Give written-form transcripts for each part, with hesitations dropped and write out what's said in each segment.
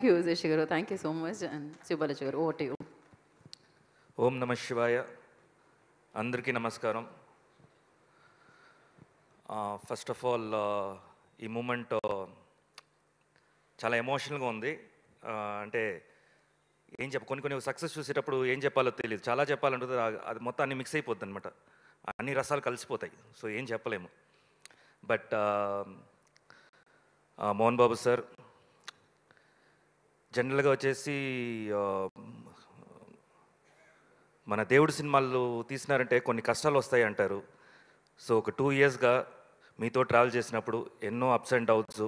You Shashi garu, thank you so much. And Shivabalaji garu, over to you. ఓం నమ శివాయ. అందరికీ నమస్కారం. ఫస్ట్ ఆఫ్ ఆల్ ఈ మూమెంట్ చాలా ఎమోషనల్గా ఉంది. అంటే ఏం కొన్ని సక్సెస్ చూసేటప్పుడు ఏం చెప్పాలో తెలియదు, చాలా చెప్పాలంటే అది మొత్తం అన్ని మిక్స్ అయిపోద్ది అనమాట, అన్ని రసాలు కలిసిపోతాయి. సో ఏం చెప్పలేము. బట్ మోహన్ బాబు సార్ జనరల్గా వచ్చేసి మన దేవుడి సినిమాలు తీసినారంటే కొన్ని కష్టాలు వస్తాయి అంటారు. సో ఒక 2 ఇయర్స్గా మీతో ట్రావెల్ చేసినప్పుడు ఎన్నో అప్స్ అండ్ డౌన్స్,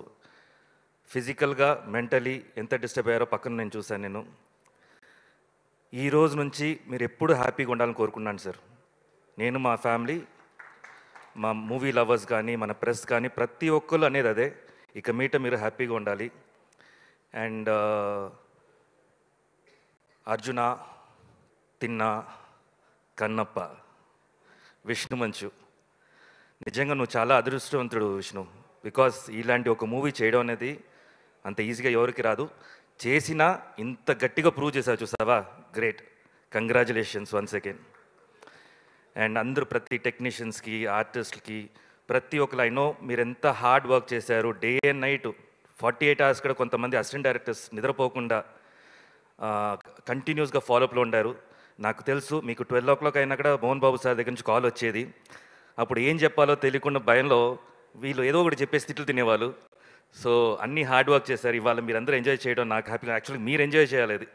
ఫిజికల్గా మెంటలీ ఎంత డిస్టర్బ్ అయ్యారో పక్కన నేను చూశాను. నేను ఈ రోజు నుంచి మీరు ఎప్పుడు హ్యాపీగా ఉండాలని కోరుకున్నాను సార్. నేను, మా ఫ్యామిలీ, మా మూవీ లవర్స్ కానీ, మన ప్రెస్ కానీ, ప్రతి ఒక్కరు అనేది అదే, ఇక మీట మీరు హ్యాపీగా ఉండాలి. అండ్ అర్జున, తిన్న, కన్నప్ప, విష్ణు మంచు, నిజంగా నువ్వు చాలా అదృష్టవంతుడు విష్ణు. బికాస్ ఇలాంటి ఒక మూవీ చేయడం అనేది అంత ఈజీగా ఎవరికి రాదు. చేసినా ఇంత గట్టిగా ప్రూవ్ చేసావు, చూసావా? Great, congratulations once again. And అందరూ ప్రతి టెక్నీషియన్స్కి, ఆర్టిస్ట్కి, ప్రతి ఒక్కరు ఐ నో మీరు ఎంత హార్డ్ వర్క్ చేశారు. డే అండ్ నైట్ 48 అవర్స్ కూడా కొంతమంది అసిస్టెంట్ డైరెక్టర్స్ నిద్రపోకుండా కంటిన్యూస్గా ఫాలోఅప్లో ఉండారు. నాకు తెలుసు మీకు 12 o'clock అయినా కూడా మోహన్ బాబు సార్ దగ్గర నుంచి కాల్ వచ్చేది. అప్పుడు ఏం చెప్పాలో తెలియకుండా భయంలో వీళ్ళు ఏదో ఒకటి చెప్పేసి తిట్లు తినేవాళ్ళు. సో అన్నీ హార్డ్ వర్క్ చేశారు. ఇవాళ మీరందరూ ఎంజాయ్ చేయడం నాకు హ్యాపీగా, యాక్చువల్లీ మీరు ఎంజాయ్ చేయాలి అది.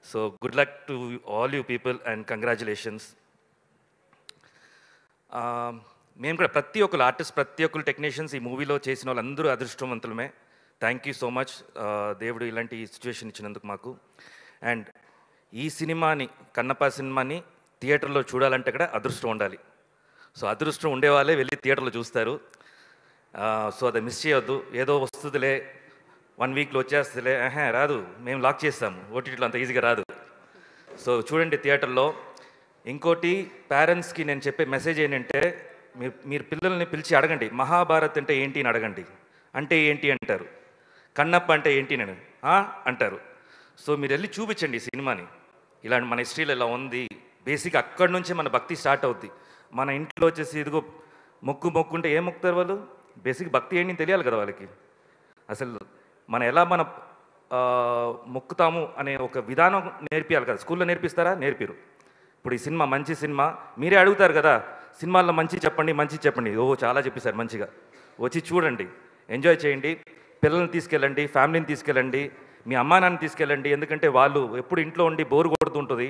So good luck to all you people and congratulations. మేము కూడా ప్రతి ఒక్కరు ఆర్టిస్ట్, ప్రతి ఒక్కరు టెక్నీషియన్స్ ఈ మూవీలో చేసిన వాళ్ళందరూ అదృష్టవంతులమే. Thank you so much. దేవుడు ఇలాంటి సిచ్యువేషన్ ఇచ్చినందుకు మాకు. అండ్ ఈ సినిమాని, కన్నప్ప సినిమాని థియేటర్లో చూడాలంటే కూడా అదృష్టం ఉండాలి. సో అదృష్టం ఉండేవాళ్ళే వెళ్ళి థియేటర్లో చూస్తారు. సో అది మిస్ చేయొద్దు. ఏదో వస్తుందిలే, 1 weekలో వచ్చేస్తుందిలే, రాదు, మేము లాక్ చేస్తాము, ఓటీటీలో అంత ఈజీగా రాదు. సో చూడండి థియేటర్లో. ఇంకోటి పేరెంట్స్కి నేను చెప్పే మెసేజ్ ఏంటంటే, మీరు పిల్లల్ని పిలిచి అడగండి, మహాభారత్ అంటే ఏంటి అని అడగండి. అంటే ఏంటి అంటారు, కన్నప్ప అంటే ఏంటి నేను అంటారు. సో మీరు వెళ్ళి చూపించండి ఈ సినిమాని, ఇలాంటి మన హిస్టరీలో ఇలా ఉంది. బేసిక్ అక్కడి నుంచే మన భక్తి స్టార్ట్ అవుద్ది. మన ఇంట్లో వచ్చేసి ఇదిగో మొక్కుంటే ఏం మొక్కుతారు వాళ్ళు? బేసిక్ భక్తి ఏంటి తెలియాలి కదా వాళ్ళకి. అసలు ఎలా మొక్కుతాము అనే ఒక విధానం నేర్పియాలి కదా. స్కూల్లో నేర్పిస్తారా? నేర్పిరు. ఇప్పుడు ఈ సినిమా మంచి సినిమా, మీరే అడుగుతారు కదా, సినిమాల్లో మంచి చెప్పండి. చాలా చెప్పేశారు, మంచిగా వచ్చి చూడండి, ఎంజాయ్ చేయండి. పిల్లల్ని తీసుకెళ్ళండి, ఫ్యామిలీని తీసుకెళ్ళండి, మీ అమ్మా నాన్న తీసుకెళ్ళండి. ఎందుకంటే వాళ్ళు ఎప్పుడు ఇంట్లో ఉండి బోరు కొడుతుంటుంది,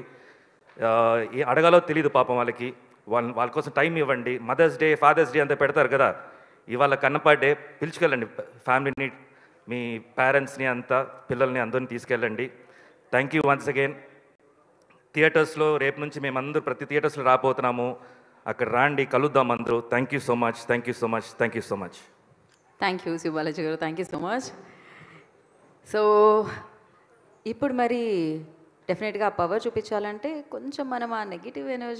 అడగాలో తెలియదు పాపం వాళ్ళకి. వాళ్ళ కోసం టైం ఇవ్వండి. మదర్స్ డే, ఫాదర్స్ డే అంతా పెడతారు కదా, ఇవాళ కన్నప్ప డే, పిలుచుకెళ్ళండి ఫ్యామిలీని, మీ పేరెంట్స్ని అంతా, పిల్లల్ని అందరిని తీసుకెళ్ళండి. Thank you once again. థియేటర్స్లో రేపు నుంచి మేమందరూ ప్రతి థియేటర్స్లో రాబోతున్నాము. అక్కడ రాండి, కలుద్దాం అందరూ. Thank you so much. Thank you Sivabalaji గారు, thank you so much. So ఇప్పుడు మరి డెఫినెట్గా పవర్ చూపించాలంటే కొంచెం మనం ఆ నెగిటివ్ ఎనర్జీ